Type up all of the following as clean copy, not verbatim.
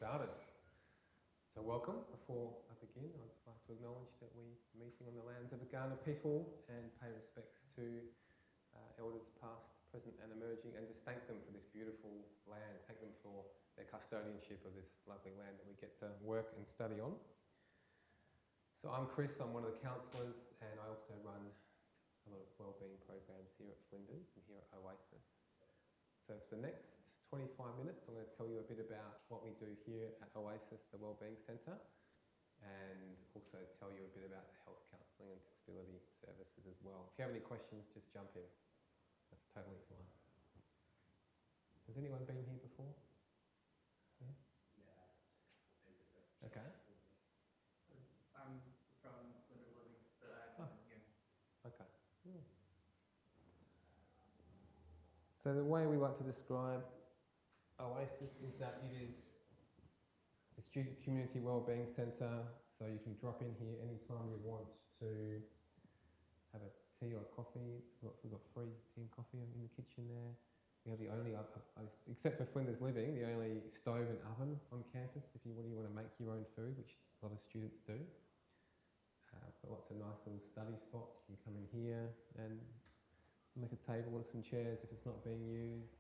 started. So welcome. Before I begin, I'd just like to acknowledge that we're meeting on the lands of the Kaurna people and pay respects to elders past, present and emerging, and just thank them for this beautiful land, thank them for their custodianship of this lovely land that we get to work and study on. So I'm Chris, I'm one of the counsellors, and I also run a lot of wellbeing programs here at Flinders and here at Oasis. So for the next 25 minutes, I'm going to tell you a bit about what we do here at Oasis, the Wellbeing Centre, and also tell you a bit about the health counselling and disability services as well. If you have any questions, just jump in. That's totally fine. Has anyone been here before? Yeah? Okay. I'm from Flinders Living, but I've been here. Okay. So the way we like to describe Oasis is that it's a student community wellbeing centre, so you can drop in here anytime you want to have a tea or coffee. We've got free tea and coffee in the kitchen there. We have the only, except for Flinders Living, the only stove and oven on campus if you really want to make your own food, which a lot of students do. Got lots of nice little study spots. You can come in here and make a table and some chairs if it's not being used.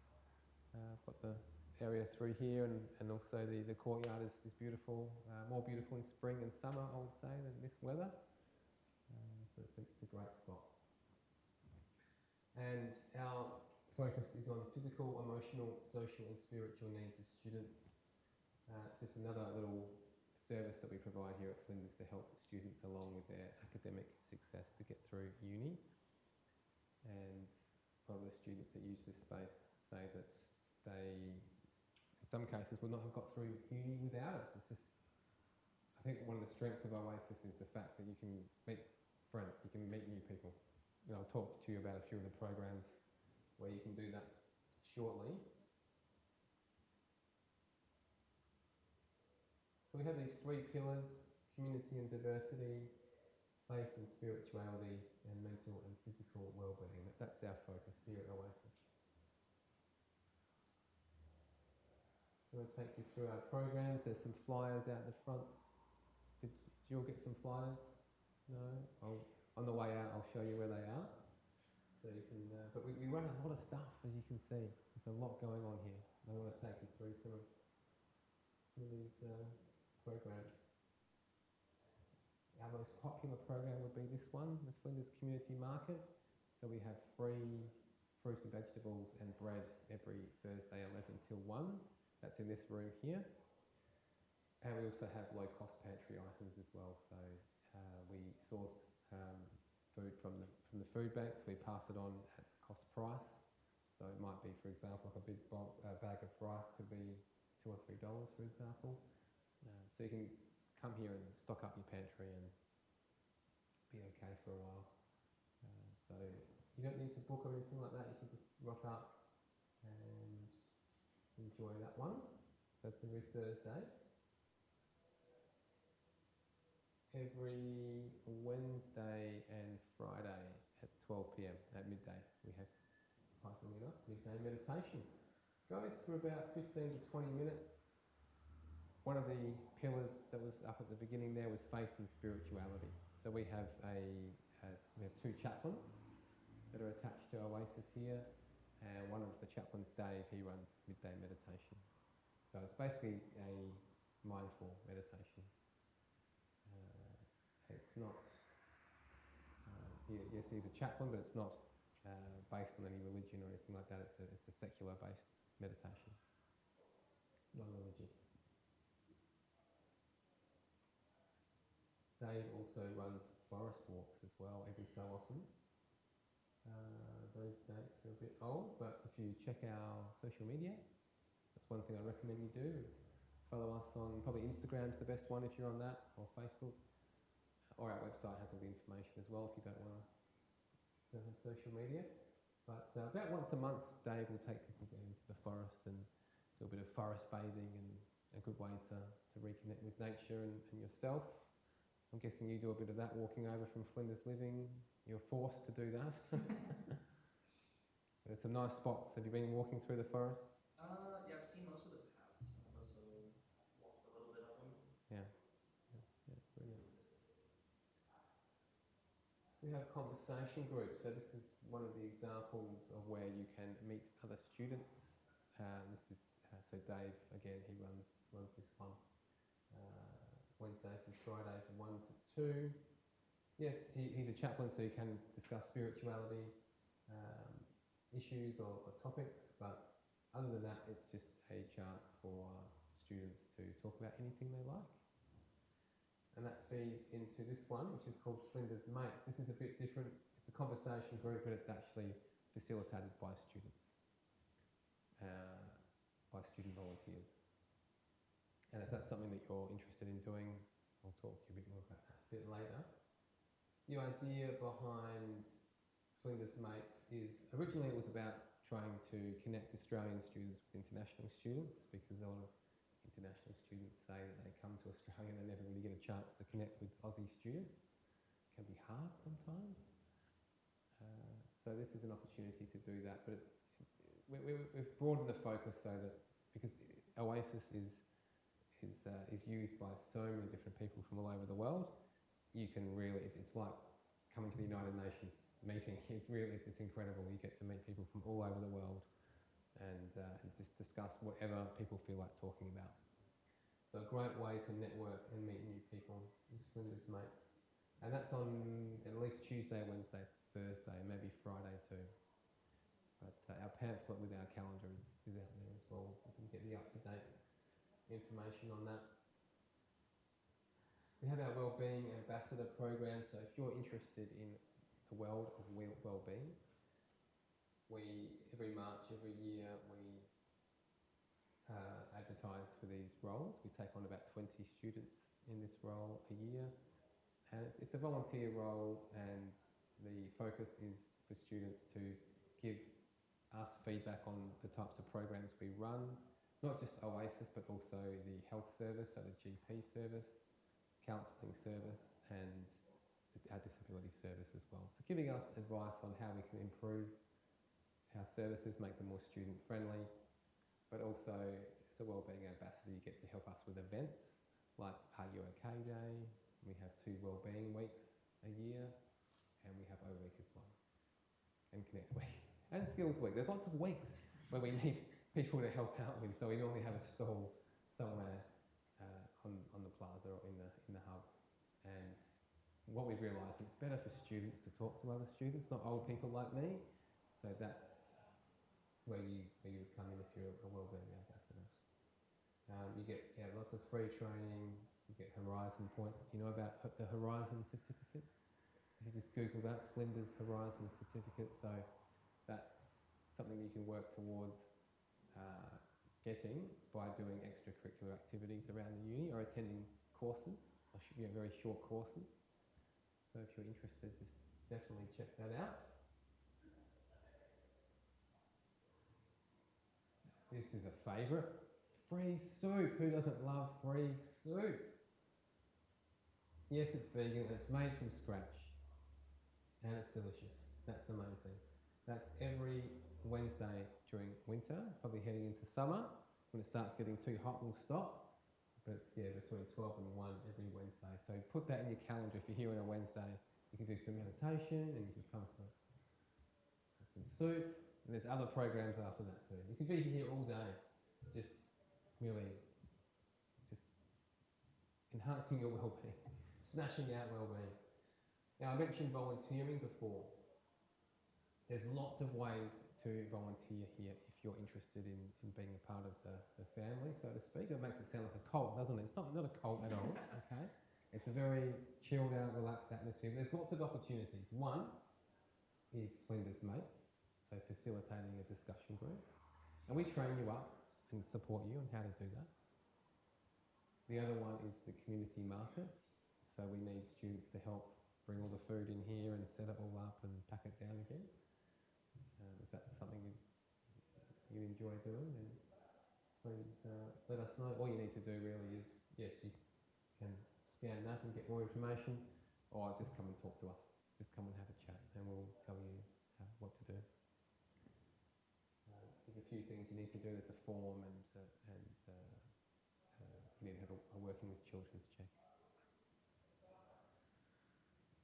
I've got the area through here, and also the courtyard is beautiful, more beautiful in spring and summer, I would say, than this weather. But it's a great spot. And our focus is on physical, emotional, social and spiritual needs of students. It's just another little service that we provide here at Flinders to help students along with their academic success to get through uni. And a lot of the students that use this space say that they, in some cases, would not have got through uni without it. It's just, I think one of the strengths of Oasis is the fact that you can meet friends, you can meet new people. You know, I'll talk to you about a few of the programs where you can do that shortly. So we have these three pillars: community and diversity, faith and spirituality, and mental and physical wellbeing. That's our focus here at Oasis. So I'll take you through our programs. There's some flyers out the front. Did you all get some flyers? No? On the way out I'll show you where they are. So you can, but we run a lot of stuff, as you can see. There's a lot going on here. I want to take you through some of these programs. Our most popular program would be this one, the Flinders Community Market. So we have free fruit and vegetables and bread every Thursday 11 till 1. That's in this room here. And we also have low cost pantry items as well. So we source food from the food banks. We pass it on at cost price. So it might be, for example, like a big bag of rice could be $2 or $3, for example. So you can come here and stock up your pantry and be okay for a while. So you don't need to book or anything like that. You can just rock up and enjoy that one. So it's every Thursday. Every Wednesday and Friday at 12 p.m. at midday, we have, surprisingly enough, midday meditation. Goes for about 15 to 20 minutes. One of the pillars that was up at the beginning there was faith and spirituality. So we have two chaplains that are attached to Oasis here, and one of the chaplains, Dave, he runs midday meditation. So it's basically a mindful meditation. It's not, yes, he's a chaplain, but it's not based on any religion or anything like that. It's a secular based meditation, non-religious. Dave also runs forest walks as well every so often. Those dates are a bit old, but if you check our social media, that's one thing I recommend you do, is follow us on, probably Instagram's the best one if you're on that, or Facebook, or our website has all the information as well if you don't have social media. But about once a month, Dave will take people into the forest and do a bit of forest bathing, and a good way to reconnect with nature and yourself. I'm guessing you do a bit of that walking over from Flinders Living. You're forced to do that. There's some nice spots. Have you been walking through the forest? Yeah, I've seen most of the paths. I've also walked We have conversation groups. So this is one of the examples of where you can meet other students. This is so Dave again. He runs this one. Wednesdays and Fridays, 1 to 2. Yes, he's a chaplain, so he can discuss spirituality issues or topics. But other than that, it's just a chance for students to talk about anything they like. And that feeds into this one, which is called Flinders Mates. This is a bit different. It's a conversation group, but it's actually facilitated by students, by student volunteers. And if that's something that you're interested in doing, I'll talk to you a bit more about that a bit later. The idea behind Flinders Mates is, originally it was about trying to connect Australian students with international students, because a lot of international students say that they come to Australia and they never really get a chance to connect with Aussie students. It can be hard sometimes. So this is an opportunity to do that, but we've broadened the focus so that, because Oasis is used by so many different people from all over the world, you can really, it's like coming to the United Nations meeting. It's incredible. You get to meet people from all over the world and just discuss whatever people feel like talking about. So a great way to network and meet new people is Flinders Mates. And that's on at least Tuesday, Wednesday, Thursday, maybe Friday too. But our pamphlet with our calendar is out there as well. You can get the up-to-date information on that. We have our Wellbeing Ambassador program, so if you're interested in the world of wellbeing, every March, every year, we advertise for these roles. We take on about 20 students in this role a year, and it's a volunteer role, and the focus is for students to give us feedback on the types of programs we run, not just Oasis, but also the health service, so the GP service, counselling service, and our disability service as well. So giving us advice on how we can improve our services, make them more student friendly, but also as a Wellbeing Ambassador you get to help us with events like Are You OK Day. We have 2 Wellbeing Weeks a year, and we have O Week as well, and Connect Week, and Skills Week. There's lots of weeks where we need people to help out with, so we normally have a stall somewhere on the plaza or in the hub. And what we've realised, it's better for students to talk to other students, not old people like me. So that's where you would come in if you're a Wellbeing Ambassador. You get lots of free training. You get Horizon points. Do you know about the Horizon certificate? If you just Google that, Flinders Horizon certificate. So that's something you can work towards getting by doing extracurricular activities around the uni or attending courses, very short courses. So if you're interested, just definitely check that out. This is a favourite. Free soup. Who doesn't love free soup? Yes, it's vegan. It's made from scratch. And it's delicious. That's the main thing. That's every Wednesday during winter, probably heading into summer. When it starts getting too hot, we'll stop. But it's between 12 and 1 every Wednesday. So put that in your calendar. If you're here on a Wednesday, you can do some meditation and you can come for some soup. And there's other programs after that too. You can be here all day, just really just enhancing your well-being, smashing out well-being. Now, I mentioned volunteering before. There's lots of ways to volunteer here if you're interested in being a part of the family, so to speak. It makes it sound like a cult, doesn't it? It's not a cult at all, okay? It's a very chilled out, relaxed atmosphere. There's lots of opportunities. One is Flinders Mates, so facilitating a discussion group. And we train you up and support you on how to do that. The other one is the community market. So we need students to help bring all the food in here and set it all up and pack it down again. If that's something you enjoy doing, then please let us know. All you need to do really is, yes, you can scan that and get more information, or just come and talk to us. Just come and have a chat and we'll tell you what to do. There's a few things you need to do. There's a form and you need to have a working with children's check.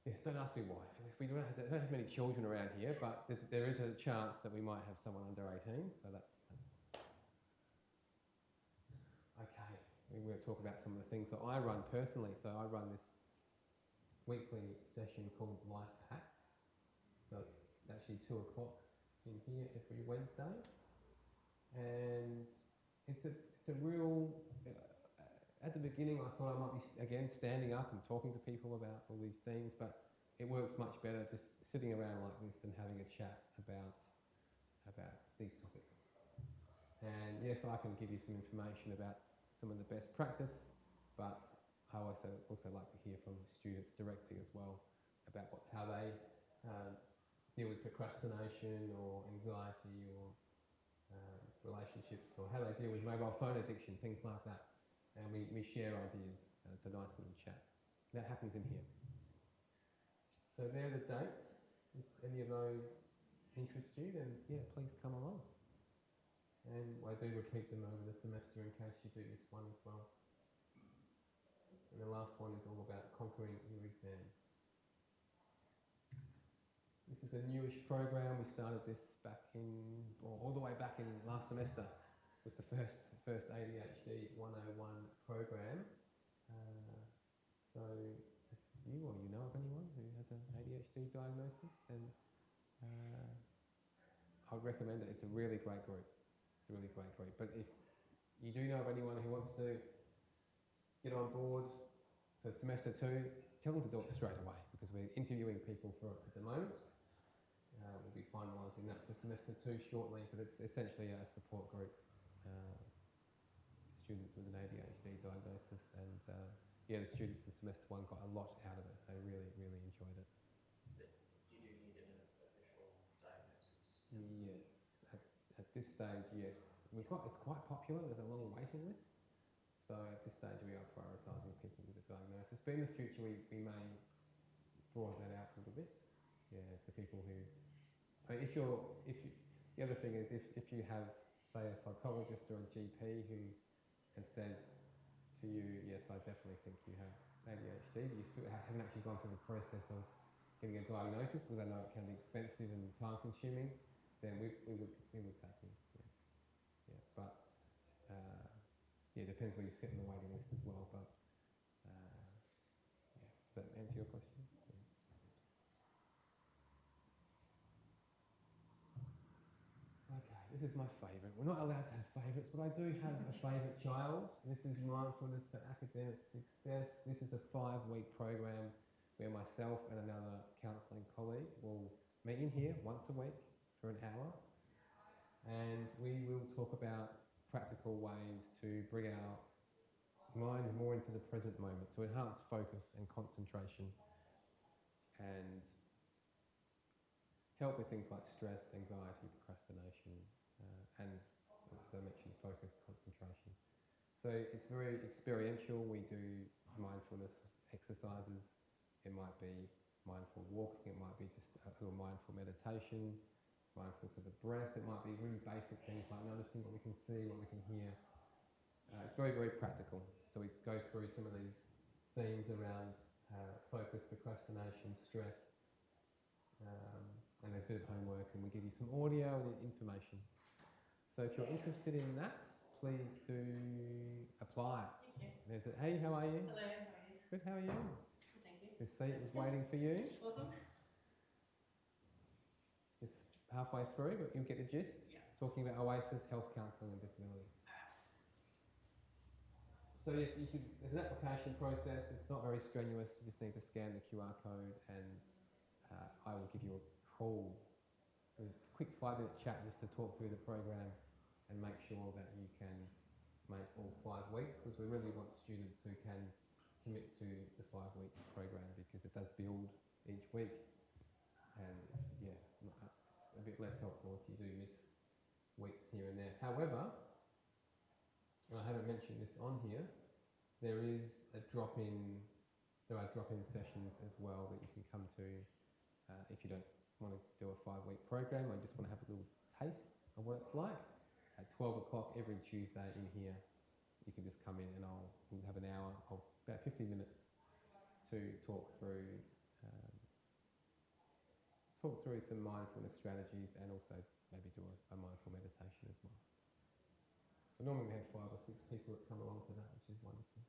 Yes, don't ask me why. We don't have many children around here, but there is a chance that we might have someone under 18, so that's okay. We're going to talk about some of the things that I run personally. So I run this weekly session called Life Hacks. So it's actually 2 o'clock in here every Wednesday, and it's a real. At the beginning, I thought I might be again standing up and talking to people about all these things, but it works much better just sitting around like this and having a chat about these topics. And yes, I can give you some information about some of the best practice, but I also like to hear from students directly as well about how they deal with procrastination or anxiety or relationships, or how they deal with mobile phone addiction, things like that. And we share ideas, and it's a nice little chat. That happens in here. So there are the dates. If any of those interest you, then yeah, please come along. And I do repeat them over the semester in case you do miss one as well. And the last one is all about conquering your exams. This is a newish program. We started this back all the way back in last semester. It was the first ADHD 101 program. So if you or you know of anyone who has an ADHD diagnosis, then I would recommend it. It's a really great group. It's a really great group. But if you do know of anyone who wants to get on board for semester 2, tell them to do it straight away, because we're interviewing people for it at the moment. We'll be finalising that for semester 2 shortly, but it's essentially a support group. Students with an ADHD diagnosis, and the students in semester 1 got a lot out of it. They really, really enjoyed it. You do need an official diagnosis? Yes, at this stage, yes. It's quite popular. There's a long waiting list. So at this stage, we are prioritising people with a diagnosis. But in the future, we may broaden that out a little bit. Yeah, to people who. I mean, the other thing is if you have, say, a psychologist or a GP who has said to you, yes, I definitely think you have ADHD, but you still haven't actually gone through the process of getting a diagnosis, because I know it can be expensive and time consuming, then we would take you. Yeah. But it depends where you sit in the waiting list as well. But does that answer your question? Okay, this is my favourite. We're not allowed to have favourites, but I do have a favourite child. This is Mindfulness for Academic Success. This is a 5-week program where myself and another counselling colleague will meet in here once a week for an hour, and we will talk about practical ways to bring our mind more into the present moment, to enhance focus and concentration, and help with things like stress, anxiety, procrastination, and, as I mentioned, focus, concentration. So it's very experiential. We do mindfulness exercises. It might be mindful walking. It might be just a little mindful meditation, mindfulness of the breath. It might be really basic things like noticing what we can see, what we can hear. It's very, very practical. So we go through some of these themes around focus, procrastination, stress, and a bit of homework, and we give you some audio and information. So if you're interested in that, please do apply. There's a, hey, how are you? Hello, how are you? Good, how are you? Thank you. This seat was waiting for you. Awesome. Just halfway through, but you'll get the gist. Yeah. Talking about Oasis, health counselling and disability. So yes, there's an application process. It's not very strenuous. You just need to scan the QR code, and I will give you a call, a quick 5-minute chat just to talk through the program and make sure that you can make all 5 weeks, because we really want students who can commit to the 5-week program, because it does build each week, and it's a bit less helpful if you do miss weeks here and there. However, and I haven't mentioned this on here, there are drop-in sessions as well that you can come to if you don't want to do a 5-week program or just want to have a little taste of what it's like. At 12 o'clock every Tuesday in here, you can just come in, and we'll have an hour of about 50 minutes to talk through talk through some mindfulness strategies and also maybe do a mindful meditation as well. So normally we have 5 or 6 people that come along to that, which is wonderful.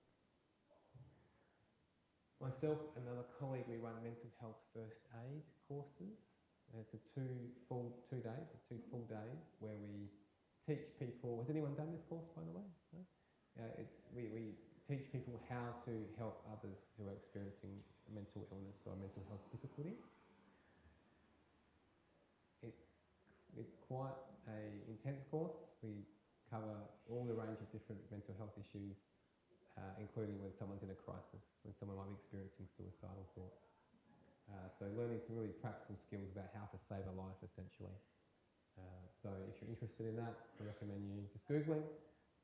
Myself and another colleague, we run mental health first aid courses. It's two full days where we teach people. Has anyone done this course, by the way? No? We teach people how to help others who are experiencing mental illness or mental health difficulty. It's quite an intense course. We cover all the range of different mental health issues, including when someone's in a crisis, when someone might be experiencing suicidal thoughts. So learning some really practical skills about how to save a life, essentially. So if you're interested in that, I recommend you just Googling.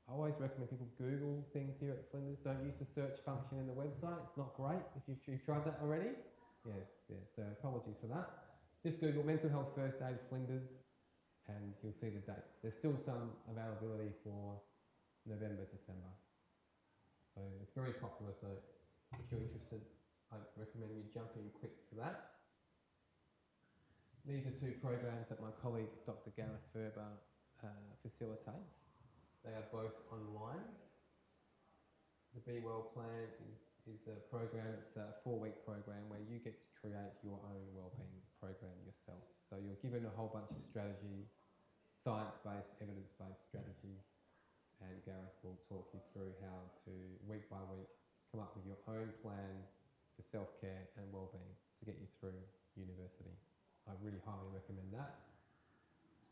I always recommend people Google things here at Flinders. Don't use the search function in the website. It's not great if you've tried that already. Yeah, so apologies for that. Just Google Mental Health First Aid Flinders and you'll see the dates. There's still some availability for November, December. So it's very popular, so if you're interested, I recommend you jump in quick for that. These are 2 programs that my colleague Dr. Gareth Ferber facilitates. They are both online. The Be Well Plan is a program, it's a 4-week program where you get to create your own wellbeing program yourself. So you're given a whole bunch of strategies, science-based, evidence-based strategies, and Gareth will talk you through how to, week by week, come up with your own plan for self-care and wellbeing to get you through university. I really highly recommend that.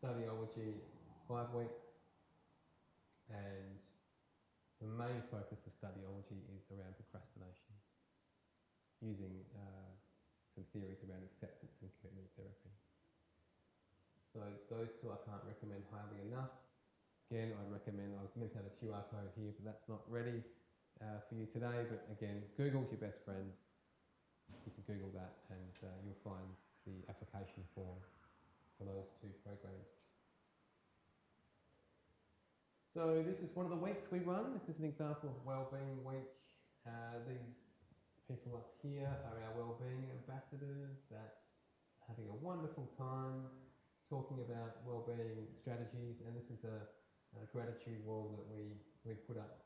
Studyology is 5 weeks, and the main focus of studyology is around procrastination, using some theories around acceptance and commitment therapy. So those 2 I can't recommend highly enough. Again, I'd recommend, I was meant to have a QR code here, but that's not ready for you today. But again, Google's your best friend. You can Google that and you'll find the application form for those 2 programs. So this is one of the weeks we run. This is an example of Wellbeing Week. These people up here are our wellbeing ambassadors that's having a wonderful time talking about wellbeing strategies, and this is a gratitude wall that we put up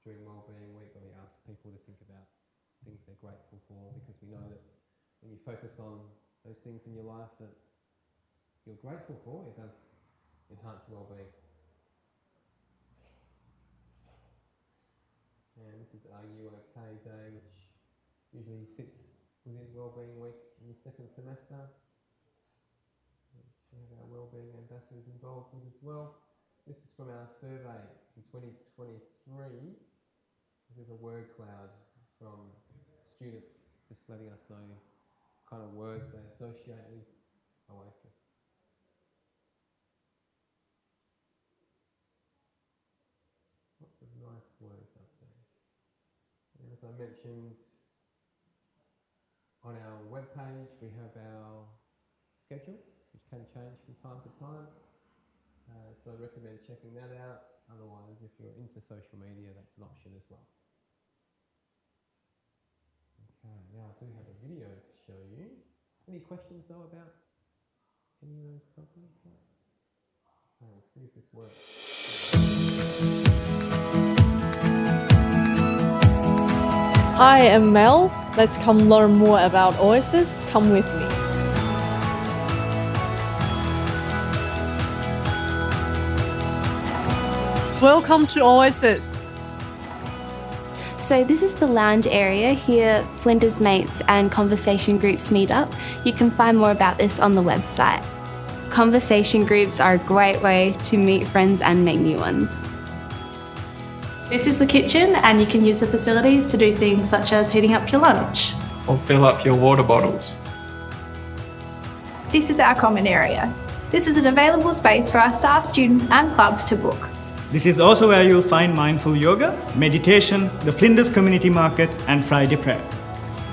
during Wellbeing Week, where we ask people to think about things they're grateful for, because we know that when you focus on those things in your life that you're grateful for, it does enhance wellbeing. And this is our You OK Day, which usually sits within Wellbeing Week in the 2nd semester. We have our wellbeing ambassadors involved with as well. This is from our survey in 2023. There's a word cloud from students just letting us know what kind of words they associate with Oasis. Lots of nice words up there. And as I mentioned, on our webpage we have our schedule, which can change from time to time. So I recommend checking that out. Otherwise, if you're into social media, that's an option as well. Okay, now I do have a video to show you. Any questions though about any of those programs? Okay, let's see if this works. Hi, I'm Mel. Let's come learn more about Oasis. Come with me. Welcome to Oasis. So this is the lounge area here. Flinders mates and conversation groups meet up. You can find more about this on the website. Conversation groups are a great way to meet friends and make new ones. This is the kitchen, and you can use the facilities to do things such as heating up your lunch. Or fill up your water bottles. This is our common area. This is an available space for our staff, students and clubs to book. This is also where you'll find mindful yoga, meditation, the Flinders Community Market and Friday prayer.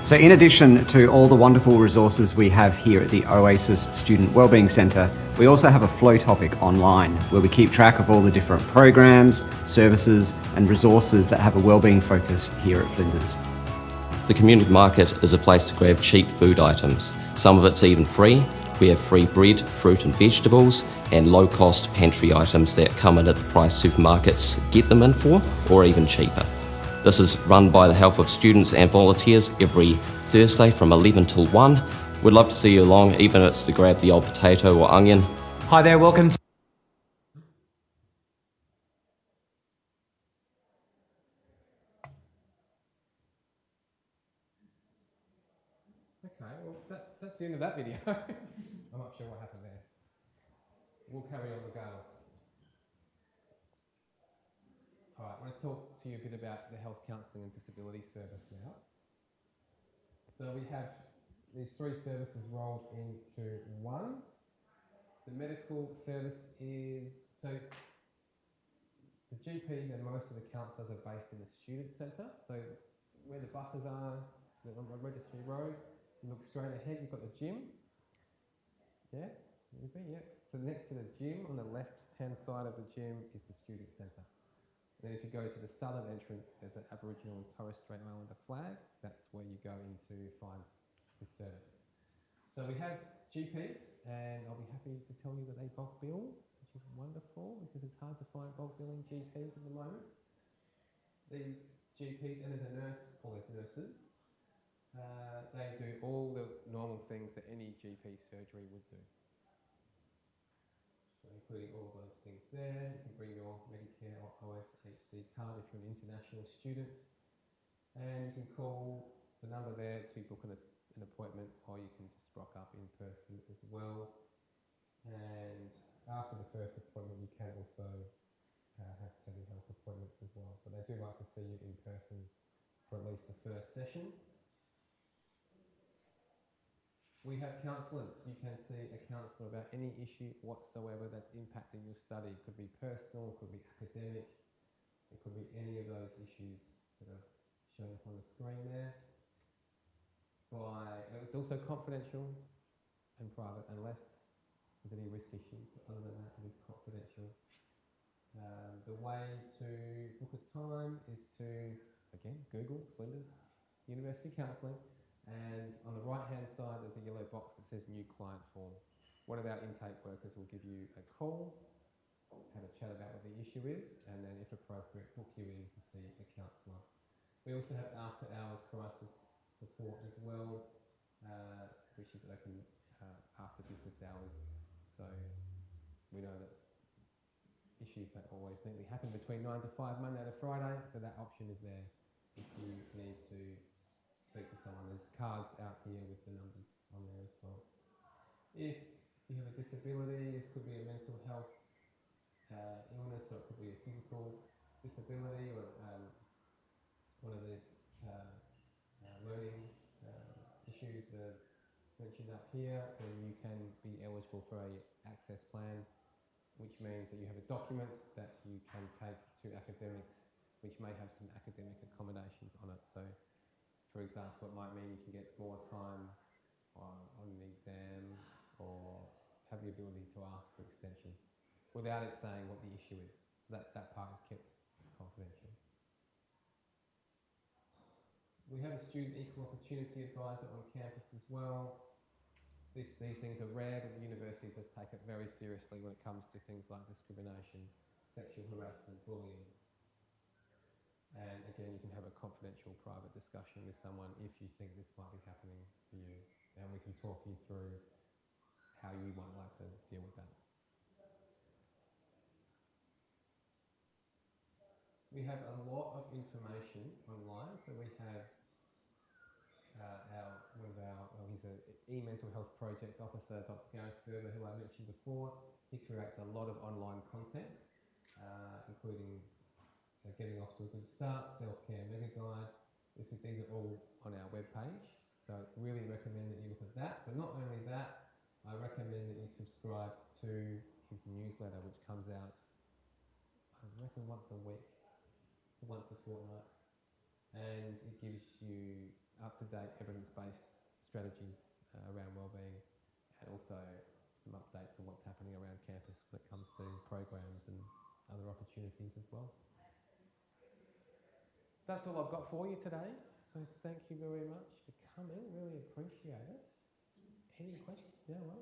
So in addition to all the wonderful resources we have here at the Oasis Student Wellbeing Centre, we also have a flow topic online where we keep track of all the different programs, services and resources that have a wellbeing focus here at Flinders. The community market is a place to grab cheap food items. Some of it's even free, We have free bread, fruit and vegetables, and low-cost pantry items that come in at the price supermarkets get them in for, or even cheaper. This is run by the help of students and volunteers every Thursday from 11 till 1. We'd love to see you along, even if it's to grab the old potato or onion. Hi there, welcome to... Okay, well that's the end of that video. I'm not sure what happened there. We'll carry on regardless. Alright, I want to talk to you a bit about the health counselling and disability service now. So we have these three services rolled into one. The medical service is, so the GPs and most of the counsellors are based in the student centre. So where the buses are, on Registry Road, you look straight ahead, you've got the gym. Yeah, yeah. So next to the gym, on the left-hand side of the gym is the student centre. Then if you go to the southern entrance, there's an Aboriginal and Torres Strait Islander flag. That's where you go in to find the service. So we have GPs, and I'll be happy to tell you that they bulk bill, which is wonderful because it's hard to find bulk billing GPs at the moment. These GPs, and there's a nurse, or there's nurses, they do all the normal things that any GP surgery would do. So including all of those things there. You can bring your Medicare or OSHC card if you're an international student. And you can call the number there to book an appointment, or you can just rock up in person as well. And after the first appointment, you can also have telehealth appointments as well. But they do like to see you in person for at least the first session. We have counsellors. You can see a counsellor about any issue whatsoever that's impacting your study. It could be personal, it could be academic, it could be any of those issues that are shown up on the screen there. It's also confidential and private unless there's any risk issues. Other than that, it is confidential. The way to book a time is to, again, Google Flinders University Counselling. And on the right-hand side, there's a yellow box that says New Client Form. One of our intake workers will give you a call, have a chat about what the issue is, and then, if appropriate, book you in to see a counsellor. We also have after-hours crisis support as well, which is open after business hours. So we know that issues don't always neatly happen between 9 to 5, Monday to Friday, so that option is there if you need to speak to someone. There's cards out here with the numbers on there as well. If you have a disability, this could be a mental health illness, or it could be a physical disability, or one of the learning issues that are mentioned up here, then you can be eligible for a access plan, which means that you have a document that you can take to academics, which may have some academic accommodations on it. So, for example, it might mean you can get more time on an exam, or have the ability to ask for extensions without it saying what the issue is. So that part is kept confidential. We have a student equal opportunity advisor on campus as well. These things are rare, but the university does take it very seriously when it comes to things like discrimination, sexual harassment, bullying. And again, you can have a confidential private discussion with someone if you think this might be happening for you, and we can talk you through how you might like to deal with that. We have a lot of information online, so we have he's an e-mental health project officer, Dr. Gareth Ferber, who I mentioned before. He creates a lot of online content, including Getting Off to a Good Start, Self-Care Mega Guide. These are all on our webpage, so I really recommend that you look at that. But not only that, I recommend that you subscribe to his newsletter, which comes out, I reckon, once a week, once a fortnight. And it gives you up-to-date evidence-based strategies around wellbeing, and also some updates on what's happening around campus when it comes to programs and other opportunities as well. That's all I've got for you today, so thank you very much for coming, really appreciate it. Any questions? Yeah, right.